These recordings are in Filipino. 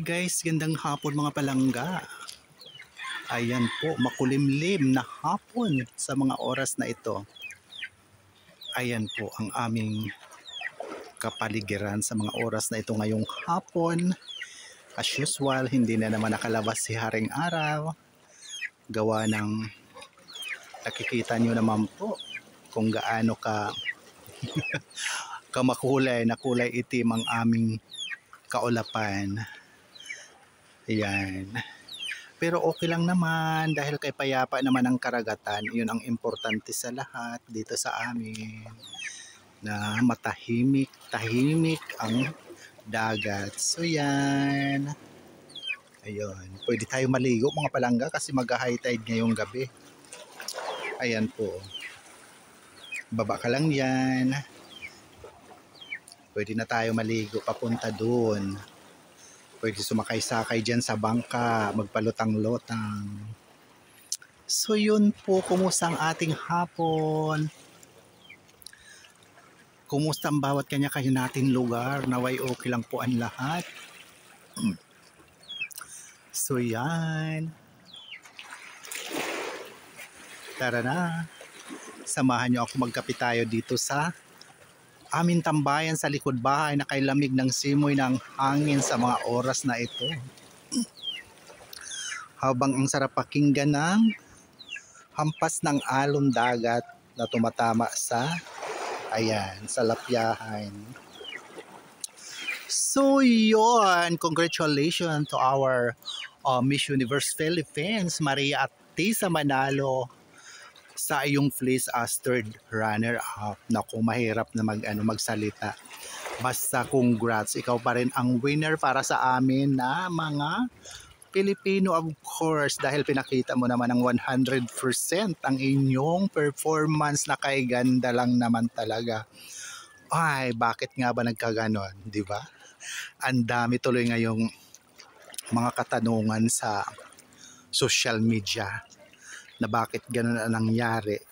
Guys, gandang hapon mga palangga. Ayan po, makulimlim na hapon sa mga oras na ito. Ayan po ang aming kapaligiran sa mga oras na ito ngayong hapon. As usual, hindi na naman nakalabas si Haring Araw. Gawa ng nakikita nyo naman po kung gaano ka kamakulay na kulay itim ang aming kaulapan. Ayan. Pero okay lang naman dahil kay payapa naman ang karagatan. Yun ang importante sa lahat dito sa amin. Na tahimik ang dagat. So yan. Ayun. Pwede tayo maligo mga palangga kasi mag-high tide ngayong gabi. Ayan po. Baba ka lang yan. Pwede na tayo maligo papunta doon. Pwede sumakay-sakay dyan sa bangka, magpalutang-lutang. So yun po, kumusta ang ating hapon? Kumusta ang bawat kanya-kanya nating lugar? Naway okay lang po ang lahat. So yan. Tara na. Samahan nyo ako magkape tayo dito sa aming tambayan sa likod bahay na kay lamig ng simoy ng hangin sa mga oras na ito. Habang ang sarap pakinggan ng hampas ng alon dagat na tumatama sa sa lapyahan. So yun, congratulations to our Miss Universe Philippines, Maria Atisa Manalo, sa iyong fleece as third runner-up. Naku, mahirap na magsalita. Basta congrats, ikaw pa rin ang winner para sa amin na mga Pilipino, of course, dahil pinakita mo naman ng 100% ang inyong performance na kay ganda lang naman talaga. Ay, bakit nga ba nagkaganon, di ba? Ang dami tuloy ngayong mga katanungan sa social media na bakit ganun ang nangyari.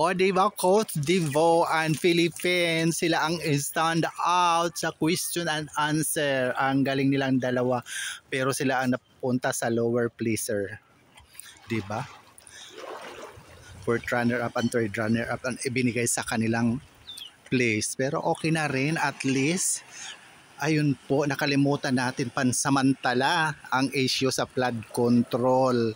O diba, Coach Divo and Philippines, sila ang stand out sa question and answer. Ang galing nilang dalawa, pero sila ang napunta sa lower placer. Diba? Fourth runner up and third runner up ang ibinigay sa kanilang place. Pero okay na rin, at least ayun po, nakalimutan natin pansamantala ang issue sa flood control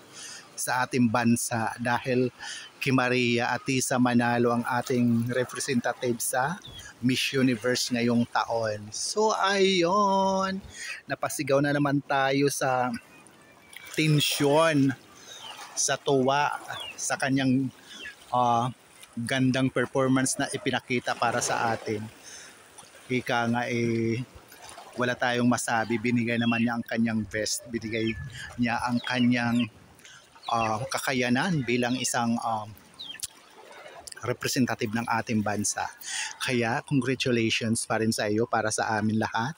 sa ating bansa dahil kay Maria Atisa Manalo ang ating representative sa Miss Universe ngayong taon. So ayun, napasigaw na naman tayo sa tensyon, sa tuwa sa kanyang gandang performance na ipinakita para sa atin. Ika nga wala tayong masabi, binigay naman niya ang kanyang best, binigay niya ang kanyang kakayanan bilang isang representative ng ating bansa. Kaya congratulations pa rin sa iyo, para sa amin lahat.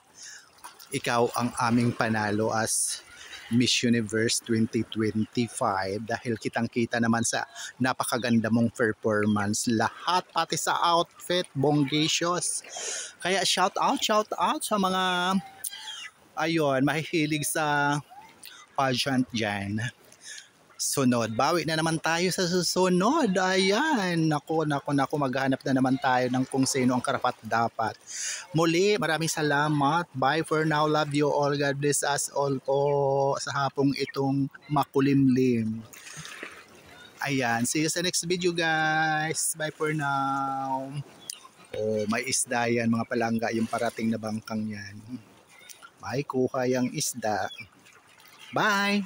Ikaw ang aming panalo as Miss Universe 2025 dahil kitang-kita naman sa napakaganda mong performance. Lahat, pati sa outfit, bonggisios. Kaya shout out sa mga mahihilig sa pageant dyan. Sunod, bawi na naman tayo sa susunod. Ayan, naku, maghanap na naman tayo ng kung sino ang karapat-dapat. Muli, maraming salamat. Bye for now. Love you all. God bless us all po sa hapong itong makulimlim. Ayan, see you sa next video guys. Bye for now. Oh, may isda yan mga palangga, yung parating na bangkang yan. May kuha yung isda. Bye!